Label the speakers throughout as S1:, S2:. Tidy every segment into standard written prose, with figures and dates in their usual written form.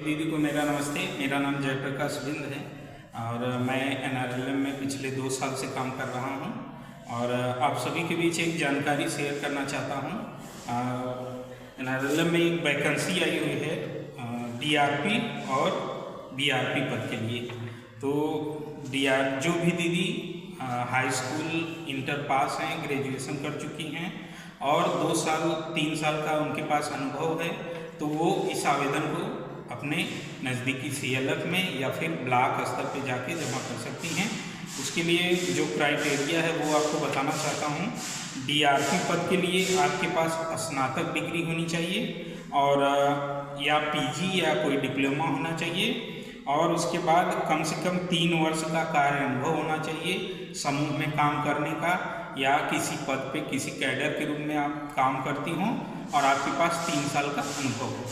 S1: दीदी को मेरा नमस्ते। मेरा नाम जयप्रकाश बिंद है और मैं NRLM में पिछले 2 साल से काम कर रहा हूं और आप सभी के बीच एक जानकारी शेयर करना चाहता हूं। NRLM में एक वैकेंसी आई हुई है DRP और BRP पद के लिए। तो जो भी दीदी हाई स्कूल इंटर पास हैं, ग्रेजुएशन कर चुकी हैं और 2 साल 3 साल का उनके पास अनुभव है, तो वो इस आवेदन को अपने नज़दीकी CLF में या फिर ब्लॉक स्तर पे जाके जमा कर सकती हैं। उसके लिए जो क्राइटेरिया है वो आपको बताना चाहता हूँ। DRP पद के लिए आपके पास स्नातक डिग्री होनी चाहिए और या PG या कोई डिप्लोमा होना चाहिए और उसके बाद कम से कम 3 वर्ष का कार्य अनुभव होना चाहिए, समूह में काम करने का या किसी पद पे किसी कैडर के रूप में आप काम करती हों और आपके पास 3 साल का अनुभव हो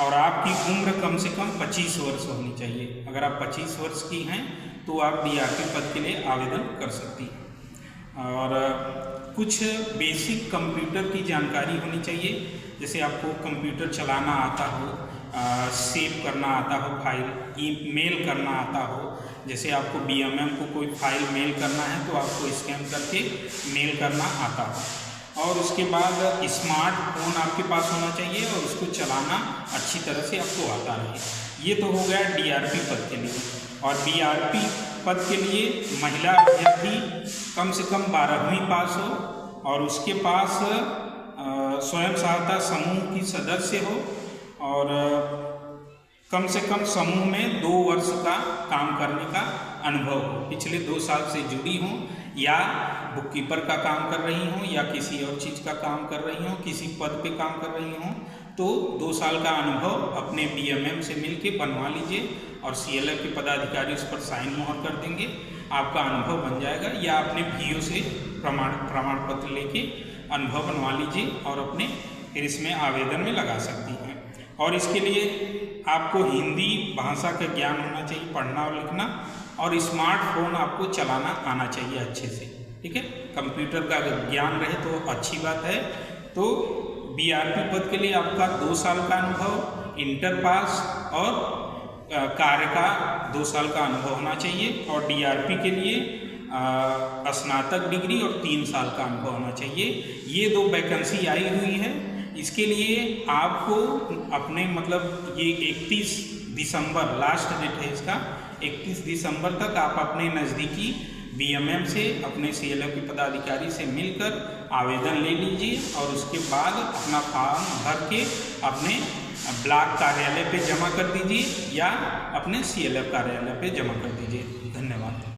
S1: और आपकी उम्र कम से कम 25 वर्ष होनी चाहिए। अगर आप 25 वर्ष की हैं तो आप DRP पद के लिए आवेदन कर सकती हैं। और कुछ बेसिक कंप्यूटर की जानकारी होनी चाहिए, जैसे आपको कंप्यूटर चलाना आता हो, सेव करना आता हो, फाइल मेल करना आता हो। जैसे आपको BMM को कोई फाइल मेल करना है तो आपको स्कैन करके मेल करना आता हो और उसके बाद स्मार्टफोन आपके पास होना चाहिए और उसको चलाना अच्छी तरह से आपको आता रहे। ये तो हो गया DRP पद के लिए। और BRP पद के लिए महिला अभ्यर्थी कम से कम 12वीं पास हो और उसके पास स्वयं सहायता समूह की सदस्य हो और कम से कम समूह में 2 वर्ष का काम करने का अनुभव हो, पिछले 2 साल से जुड़ी हों या बुक कीपर का काम कर रही हों या किसी और चीज़ का काम कर रही हों, किसी पद पे काम कर रही हों, तो 2 साल का अनुभव अपने BMM से मिलके बनवा लीजिए और CLF के पदाधिकारी उस पर साइन मोहर कर देंगे, आपका अनुभव बन जाएगा। या अपने VO से प्रमाण पत्र लेके अनुभव बनवा लीजिए और अपने फिर इसमें आवेदन में लगा सकती हैं। और इसके लिए आपको हिंदी भाषा का ज्ञान होना चाहिए, पढ़ना और लिखना, और स्मार्टफोन आपको चलाना आना चाहिए अच्छे से, ठीक है। कंप्यूटर का ज्ञान रहे तो अच्छी बात है। तो BRP पद के लिए आपका 2 साल का अनुभव, इंटर पास और कार्य का 2 साल का अनुभव होना चाहिए और DRP के लिए स्नातक डिग्री और 3 साल का अनुभव होना चाहिए। ये 2 वैकेंसी आई हुई है। इसके लिए आपको अपने ये 31 दिसंबर लास्ट डेट है इसका, 31 दिसंबर तक आप अपने नज़दीकी BMM से अपने CLF के पदाधिकारी से मिलकर आवेदन ले लीजिए और उसके बाद अपना फॉर्म भर के अपने ब्लॉक कार्यालय पे जमा कर दीजिए या अपने CLF कार्यालय पे जमा कर दीजिए। धन्यवाद।